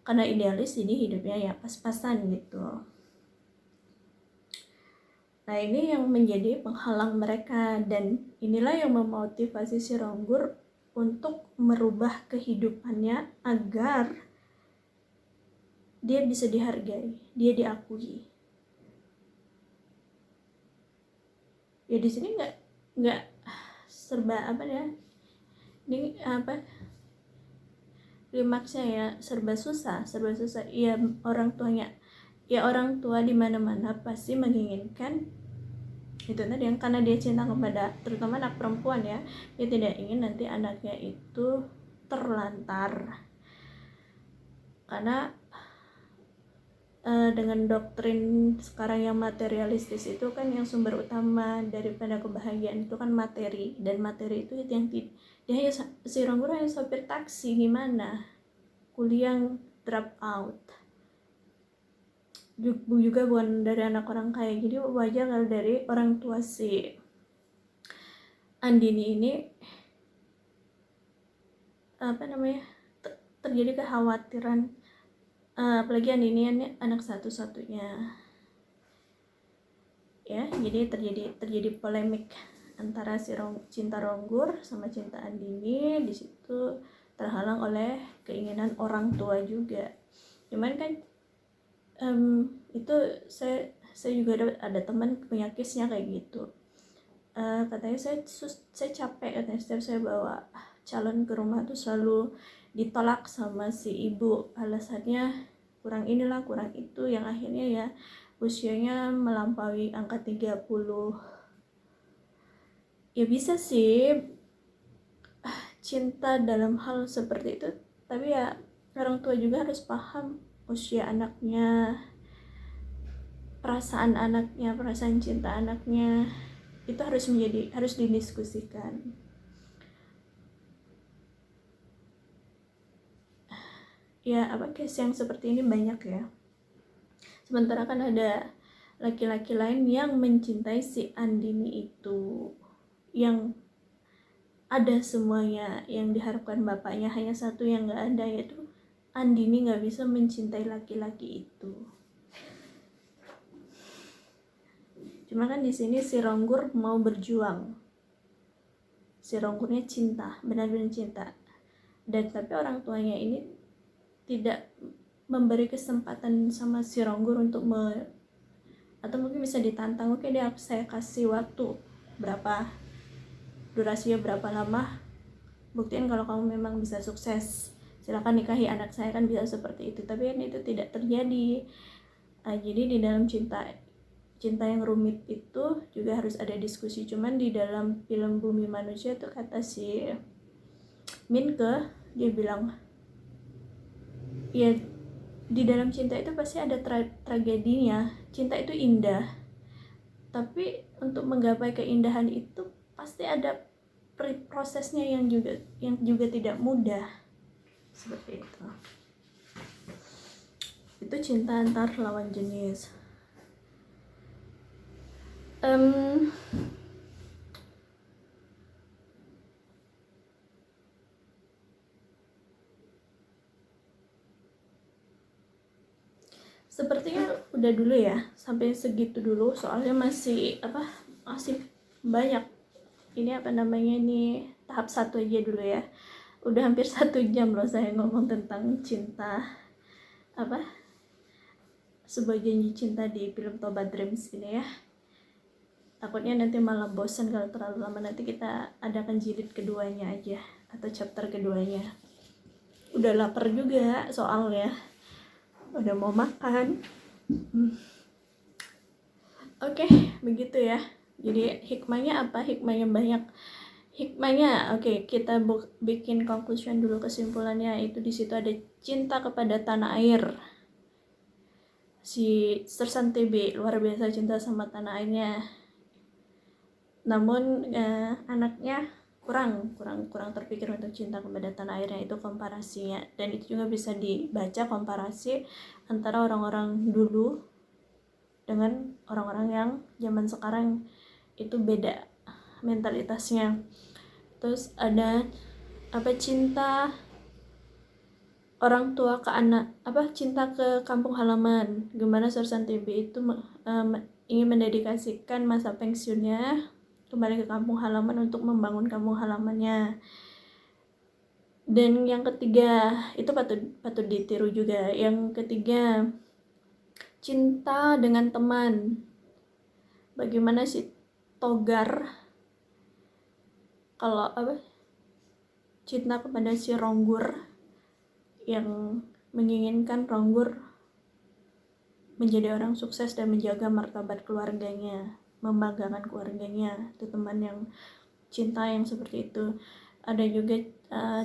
karena idealis jadi hidupnya ya pas-pasan gitu. Nah ini yang menjadi penghalang mereka, dan inilah yang memotivasi si Ronggur untuk merubah kehidupannya agar dia bisa dihargai, dia diakui. Ya di sini nggak serba ini klimaksnya ya serba susah. Ya orang tuanya ya orang tua di mana-mana pasti menginginkan itu tadi, yang karena dia cinta kepada terutama anak perempuan ya, dia tidak ingin nanti anaknya itu terlantar. Karena dengan doktrin sekarang yang materialistis itu kan yang sumber utama daripada kebahagiaan itu kan materi, dan materi itu yang dia hanya si Ronggur hanya sopir taksi, gimana kuliah drop out juga bukan dari anak orang kaya. Jadi wajar kalau dari orang tua si Andini ini terjadi kekhawatiran, apalagi Andini ini anak satu-satunya ya, jadi terjadi polemik antara si Cinta Ronggur sama Cinta Andini. Di situ terhalang oleh keinginan orang tua juga. Cuman kan itu saya juga ada teman punya case-nya kayak gitu. Katanya saya capek, katanya setiap saya bawa calon ke rumah tuh selalu ditolak sama si ibu, alasannya kurang inilah kurang itu, yang akhirnya ya usianya melampaui angka 30. Ya bisa sih cinta dalam hal seperti itu, tapi ya orang tua juga harus paham usia anaknya, perasaan anaknya, perasaan cinta anaknya itu harus didiskusikan. Ya case yang seperti ini banyak ya. Sementara kan ada laki-laki lain yang mencintai si Andini itu, yang ada semuanya yang diharapkan bapaknya, hanya satu yang nggak ada, yaitu Andini nggak bisa mencintai laki-laki itu. Cuma kan di sini si Ronggur mau berjuang, si Ronggurnya cinta, benar-benar cinta, dan tapi orang tuanya ini tidak memberi kesempatan sama si Ronggur untuk atau mungkin bisa ditantang, oke deh saya kasih waktu berapa, durasinya berapa lama, buktiin kalau kamu memang bisa sukses, silakan nikahi anak saya, kan bisa seperti itu. Tapi kan itu tidak terjadi. Jadi di dalam cinta yang rumit itu juga harus ada diskusi. Cuman di dalam film Bumi Manusia tuh kata si Minke, dia bilang ya di dalam cinta itu pasti ada tragedinya. Cinta itu indah, tapi untuk menggapai keindahan itu pasti ada prosesnya yang juga tidak mudah, seperti itu. Itu cinta antar lawan jenis. Sepertinya udah dulu ya, sampai segitu dulu, soalnya masih banyak ini ini tahap 1 aja dulu ya. Udah hampir 1 jam loh saya ngomong tentang cinta, sebuah janji cinta di film Toba Dreams ini ya. Takutnya nanti malah bosan kalau terlalu lama, nanti kita adakan jilid keduanya aja atau chapter keduanya. Udah lapar juga soalnya, udah mau makan. Oke, begitu ya. Jadi hikmahnya apa? Hikmahnya banyak. Hikmahnya, kita bikin conclusion dulu, kesimpulannya itu di situ ada cinta kepada tanah air. Si Sersan TB luar biasa cinta sama tanah airnya. Namun anaknya kurang terpikir untuk cinta kepada tanah airnya, itu komparasinya. Dan itu juga bisa dibaca komparasi antara orang-orang dulu dengan orang-orang yang zaman sekarang, itu beda mentalitasnya. Terus ada cinta orang tua ke anak, cinta ke kampung halaman, gimana Sersan TB itu ingin mendedikasikan masa pensiunnya kembali ke kampung halaman untuk membangun kampung halamannya. Dan yang ketiga itu patut ditiru juga. Yang ketiga, cinta dengan teman. Bagaimana si Togar kalau cinta kepada si Ronggur, yang menginginkan Ronggur menjadi orang sukses dan menjaga martabat keluarganya, membanggakan keluarganya. Itu teman yang cinta yang seperti itu. Ada juga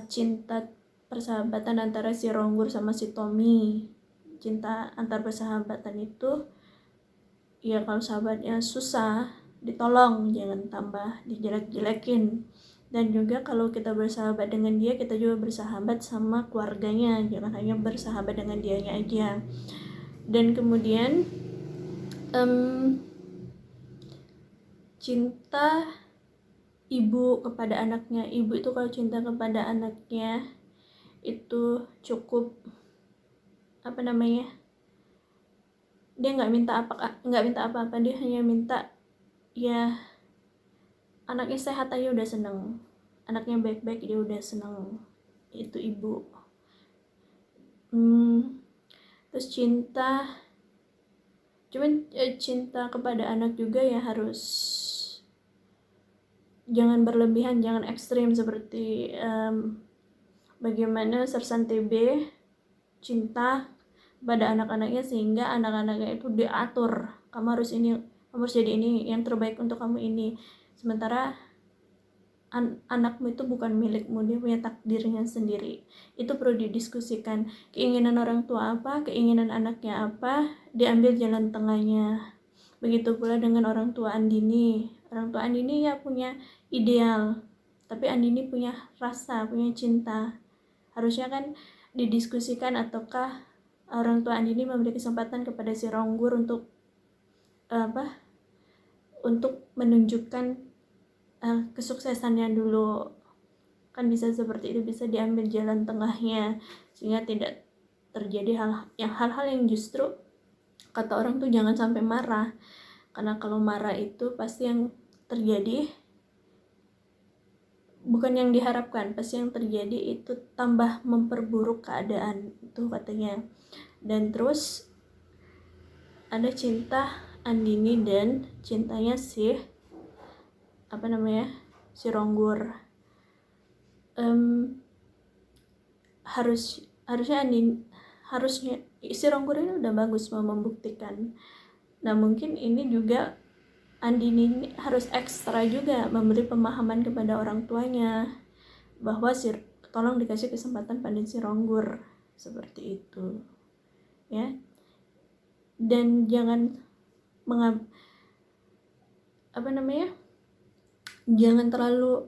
cinta persahabatan antara si Ronggur sama si Tommy. Cinta antar persahabatan itu ya, kalau sahabatnya susah ditolong, jangan tambah dijelek-jelekin. Dan juga kalau kita bersahabat dengan dia, kita juga bersahabat sama keluarganya, jangan hanya bersahabat dengan dianya aja. Dan kemudian cinta ibu kepada anaknya. Ibu itu kalau cinta kepada anaknya itu cukup dia nggak minta apa-apa, dia hanya minta ya anaknya sehat aja udah seneng, anaknya baik-baik dia udah seneng. Itu ibu. Terus cinta kepada anak juga ya harus jangan berlebihan, jangan ekstrim seperti bagaimana Sersan TB cinta pada anak-anaknya sehingga anak-anaknya itu diatur, kamu harus jadi ini, yang terbaik untuk kamu ini. Sementara anakmu itu bukan milikmu, dia punya takdirnya sendiri. Itu perlu didiskusikan, keinginan orang tua apa, keinginan anaknya apa, diambil jalan tengahnya. Begitu pula dengan orang tua Andini ya punya ideal, tapi Andini punya rasa, punya cinta. Harusnya kan didiskusikan, ataukah orang tua Andini memberi kesempatan kepada si Ronggur untuk menunjukkan kesuksesannya dulu. Kan bisa seperti itu, bisa diambil jalan tengahnya sehingga tidak terjadi hal-hal yang justru kata orang tuh jangan sampai marah, karena kalau marah itu pasti yang terjadi bukan yang diharapkan, pasti yang terjadi itu tambah memperburuk keadaan itu katanya. Dan terus ada cinta Andini dan cintanya si Ronggur. Harusnya si Ronggur ini udah bagus mau membuktikan. Nah mungkin ini juga Andini ini harus ekstra juga memberi pemahaman kepada orang tuanya bahwa tolong dikasih kesempatan pada si Ronggur seperti itu ya. Dan jangan jangan terlalu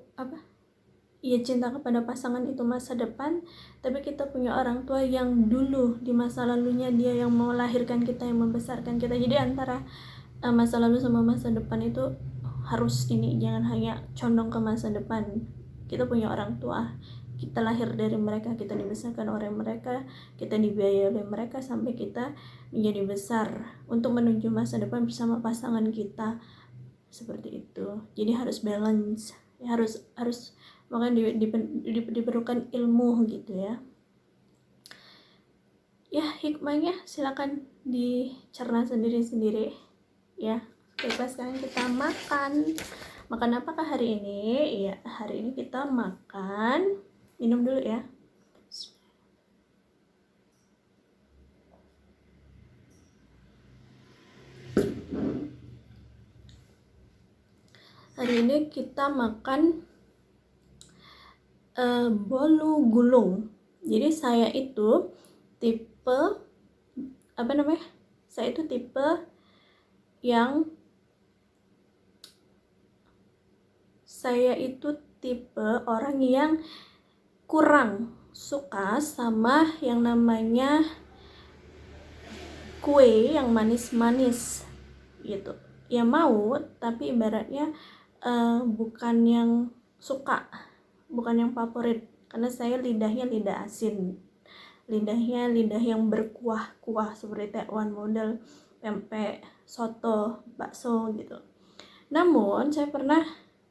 cinta kepada pasangan itu masa depan, tapi kita punya orang tua yang dulu di masa lalunya dia yang melahirkan kita, yang membesarkan kita. Jadi antara masa lalu sama masa depan itu harus jangan hanya condong ke masa depan. Kita punya orang tua, kita lahir dari mereka, kita dibesarkan oleh mereka, kita dibiayai oleh mereka sampai kita menjadi besar untuk menuju masa depan bersama pasangan kita, seperti itu. Jadi harus balance, harus makanya diperlukan ilmu gitu ya. Ya hikmahnya silakan dicerna sendiri-sendiri ya. Oke, sekarang kita makan apakah hari ini? Ya, hari ini kita makan, minum dulu ya. Hari ini kita makan bolu gulung. Jadi saya itu tipe orang yang kurang suka sama yang namanya kue yang manis-manis gitu. Ya mau, tapi ibaratnya bukan yang suka, bukan yang favorit, karena saya lidahnya lidah asin, lidah yang berkuah-kuah seperti tekwan model pempek, soto, bakso gitu. Namun saya pernah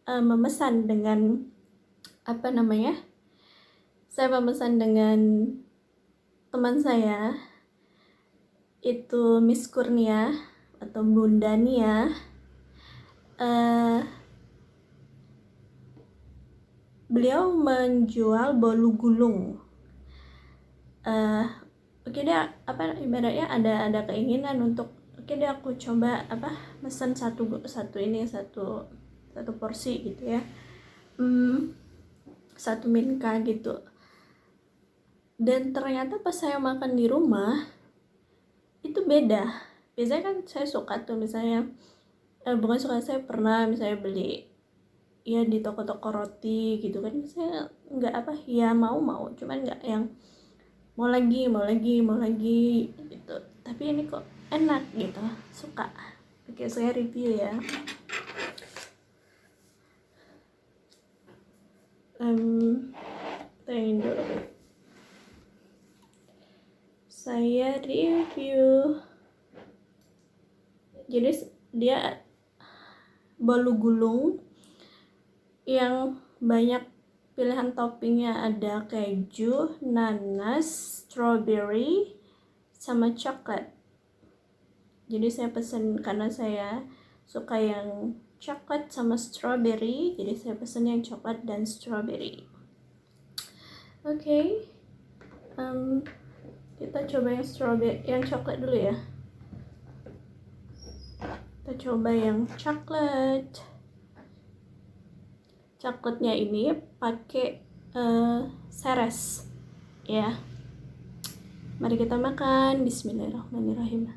memesan dengan teman saya itu Miss Kurnia atau Bunda Nia. Beliau menjual bolu gulung. oke deh, apa ibaratnya ada keinginan untuk oke deh aku coba mesen satu porsi gitu ya, satu minka gitu. Dan ternyata pas saya makan di rumah itu beda. Biasanya kan saya suka tuh misalnya bukan suka, saya pernah misalnya beli ya di toko-toko roti gitu kan, saya nggak ya mau cuman nggak yang mau lagi gitu. Tapi ini kok enak gitu, suka. Oke, saya review ya. Tunggu dulu, saya review. Jadi dia bolu gulung yang banyak pilihan toppingnya, ada keju, nanas, strawberry, sama coklat. Jadi saya pesen karena saya suka yang coklat sama strawberry, jadi saya pesen yang coklat dan strawberry. Oke. Kita coba yang strawberry, yang coklat dulu ya. Kita coba yang coklat. Coklatnya ini pakai seres ya. Mari kita makan. Bismillahirrahmanirrahim.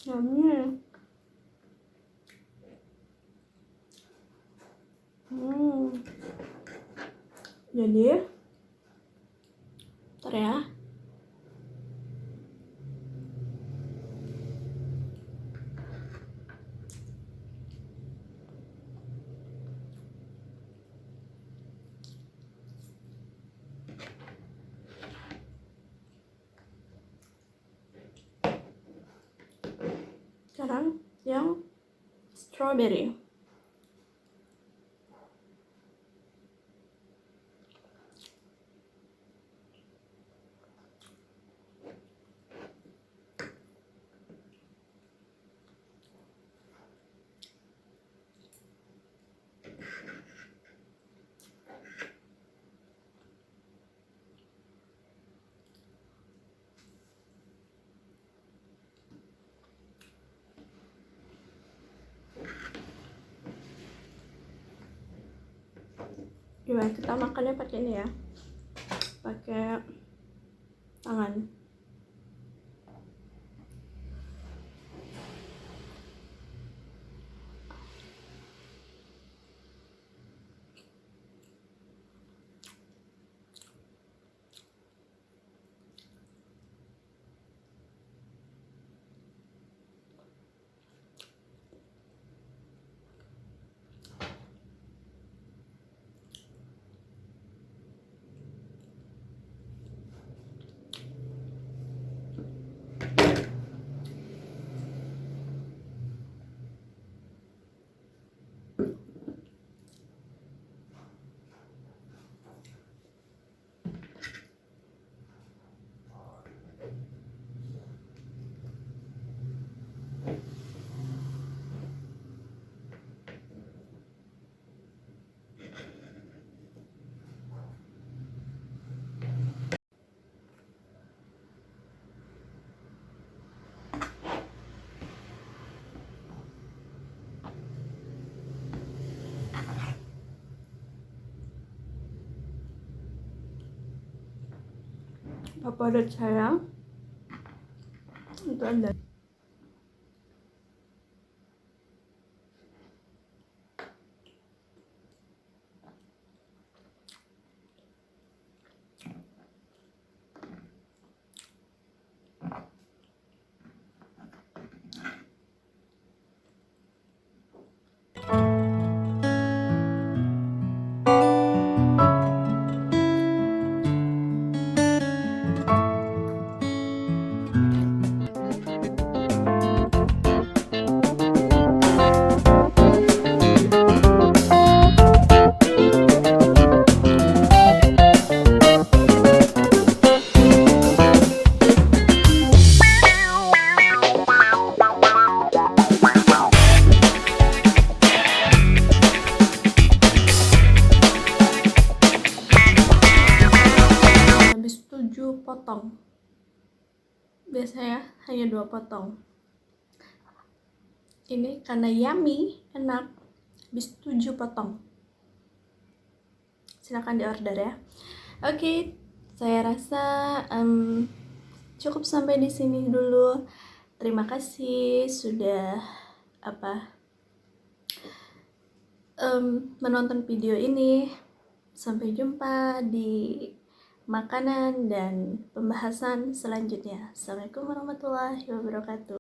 Yummy. Jadi ntar ya. Sekarang yang strawberry. Gimana kita makannya pakai ini ya, pakai tangan. Favorit saya itu ada potong. Biasanya hanya 2 potong. Ini karena yummy, enak, habis 7 potong. Silahkan di order ya. Oke, saya rasa cukup sampai di sini dulu. Terima kasih sudah menonton video ini. Sampai jumpa di makanan dan pembahasan selanjutnya. Assalamualaikum warahmatullahi wabarakatuh.